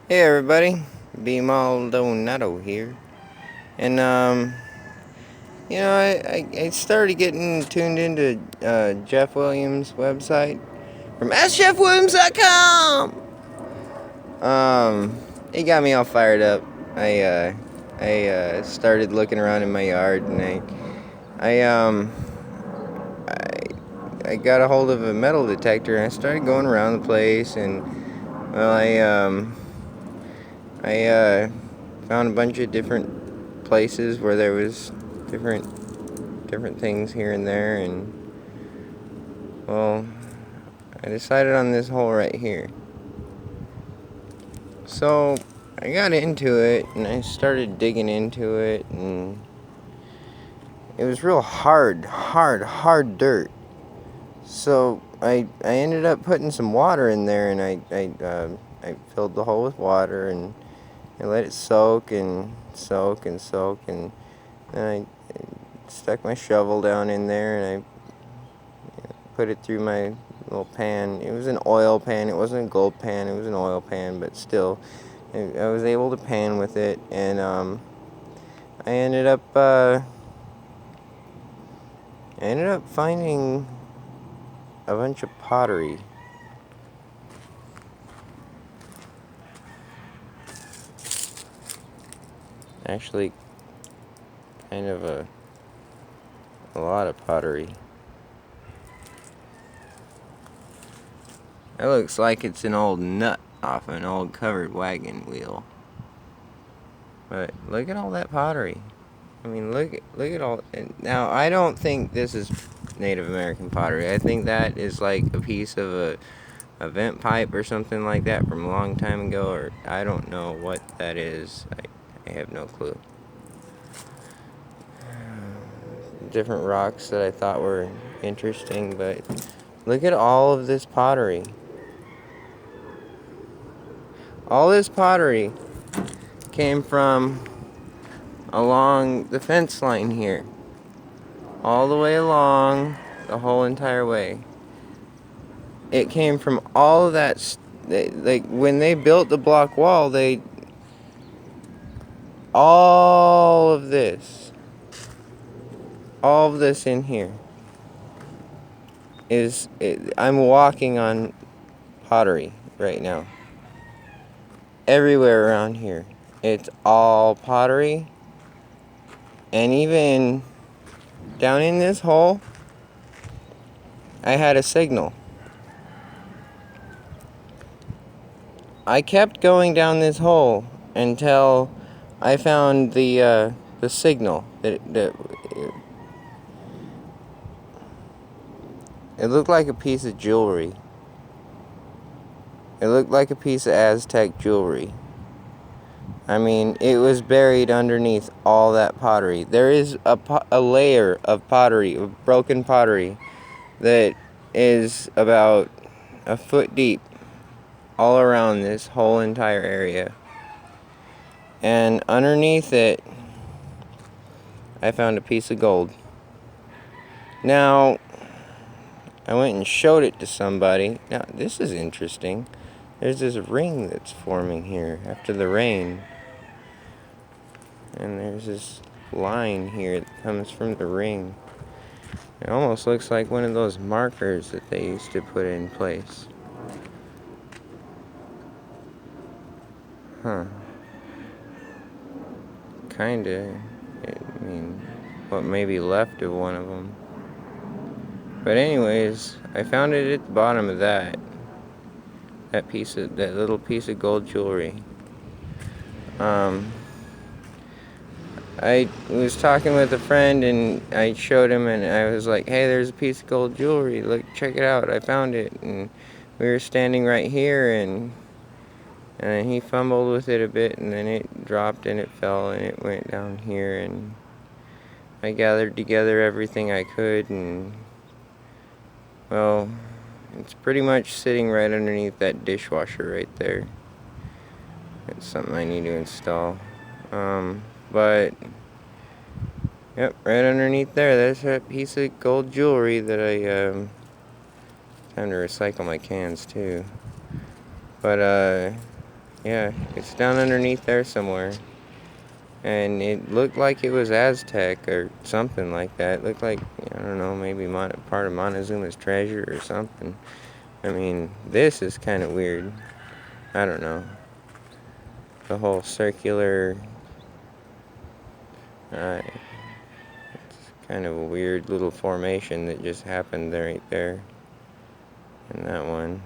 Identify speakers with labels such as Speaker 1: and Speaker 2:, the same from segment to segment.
Speaker 1: Hey everybody, B Maldonado here. And I started getting tuned into Jeff Williams' website from AskJeffWilliams.com. It got me all fired up. I uh I started looking around in my yard and I um I got a hold of a metal detector and I started going around the place and well I found a bunch of different places where there was different things here and there, and well, I decided on this hole right here. So I got into it and I started digging into it, and it was real hard dirt. So I ended up putting some water in there, and I filled the hole with water and I let it soak and soak and soak, and then I stuck my shovel down in there and I put it through my little pan. It was an oil pan. It wasn't a gold pan. It was an oil pan, but still, I was able to pan with it, and I ended up finding a bunch of pottery. Actually, kind of a lot of pottery. It looks like it's an old nut off an old covered wagon wheel. But look at all that pottery. I mean, look at all. Now, I don't think this is Native American pottery. I think that is like a piece of a vent pipe or something like that from a long time ago, or I don't know what that is. I have no clue. Different rocks that I thought were interesting, but look at all of this pottery. All this pottery came from along the fence line here, all the way along the whole entire way. It came from all of that. Like when they built the block wall, all of this in here I'm walking on pottery right now. Everywhere around here, it's all pottery, and even down in this hole, I had a signal. I kept going down this hole until I found the signal. It looked like a piece of jewelry. It looked like a piece of Aztec jewelry. I mean, it was buried underneath all that pottery. There is a layer of pottery, of broken pottery, that is about a foot deep all around this whole entire area. And underneath it, I found a piece of gold. Now, I went and showed it to somebody. Now, this is interesting. There's this ring that's forming here after the rain. And there's this line here that comes from the ring. It almost looks like one of those markers that they used to put in place. Huh. Kinda. I mean, what may be left of one of them. But anyways, I found it at the bottom of that little piece of gold jewelry. I was talking with a friend and I showed him and I was like, hey, there's a piece of gold jewelry. Look, check it out. I found it. And we were standing right here and he fumbled with it a bit and then it dropped and it fell and it went down here, and I gathered together everything I could, and well, it's pretty much sitting right underneath that dishwasher right there. It's something I need to install. But yep, right underneath there, there's that piece of gold jewelry that time to recycle my cans too. But Yeah, it's down underneath there somewhere. And it looked like it was Aztec or something like that. It looked like, I don't know, maybe part of Montezuma's treasure or something. I mean, this is kind of weird. I don't know. The whole circular... it's kind of a weird little formation that just happened right there. And that one.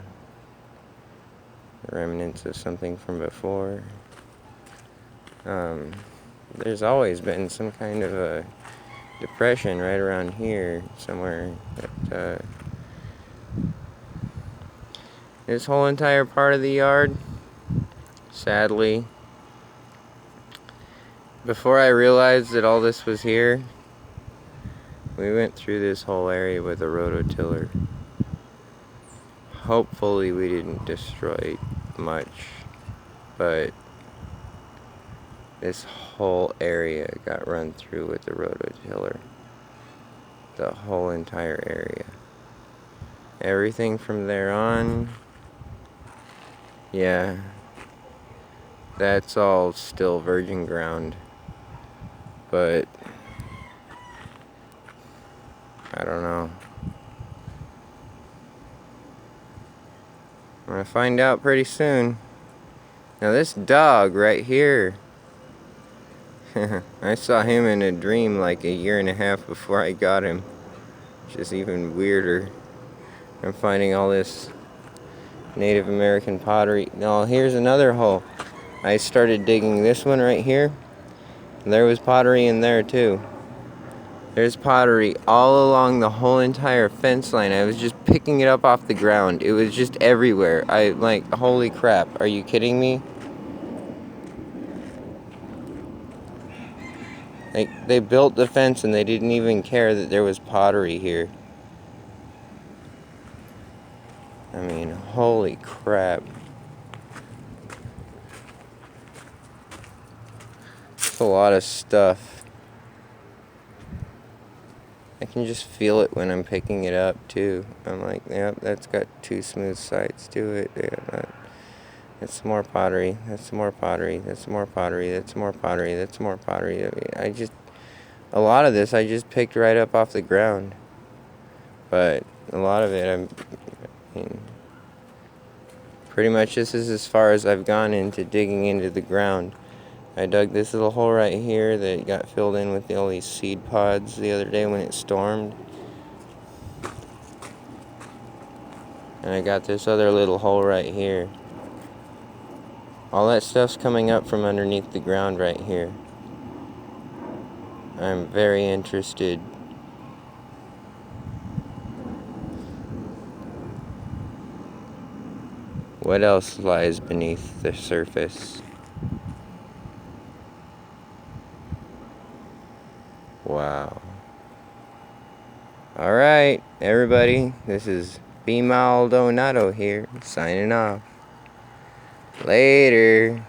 Speaker 1: The remnants of something from before. There's always been some kind of a depression right around here somewhere. But, this whole entire part of the yard, sadly, before I realized that all this was here, we went through this whole area with a rototiller. Hopefully we didn't destroy much, but this whole area got run through with the rototiller. The whole entire area. Everything from there on, yeah, that's all still virgin ground. But I don't know. I'm gonna find out pretty soon. Now this dog right here, I saw him in a dream like 1.5 years before I got him. Which is even weirder. I'm finding all this Native American pottery. Now here's another hole. I started digging this one right here. And there was pottery in there too. There's pottery all along the whole entire fence line. I was just picking it up off the ground. It was just everywhere. Holy crap. Are you kidding me? Like, they built the fence and they didn't even care that there was pottery here. I mean, holy crap. It's a lot of stuff. I can just feel it when I'm picking it up too. I'm like, yep, that's got 2 smooth sides to it. Yeah, that's some more pottery. That's some more pottery. That's some more pottery. That's some more pottery. That's some more pottery. I mean, a lot of this I just picked right up off the ground. But a lot of it, I mean, pretty much this is as far as I've gone into digging into the ground. I dug this little hole right here that got filled in with all these seed pods the other day when it stormed. And I got this other little hole right here. All that stuff's coming up from underneath the ground right here. I'm very interested. What else lies beneath the surface? Wow. Alright, everybody. This is B. Maldonado here, signing off. Later.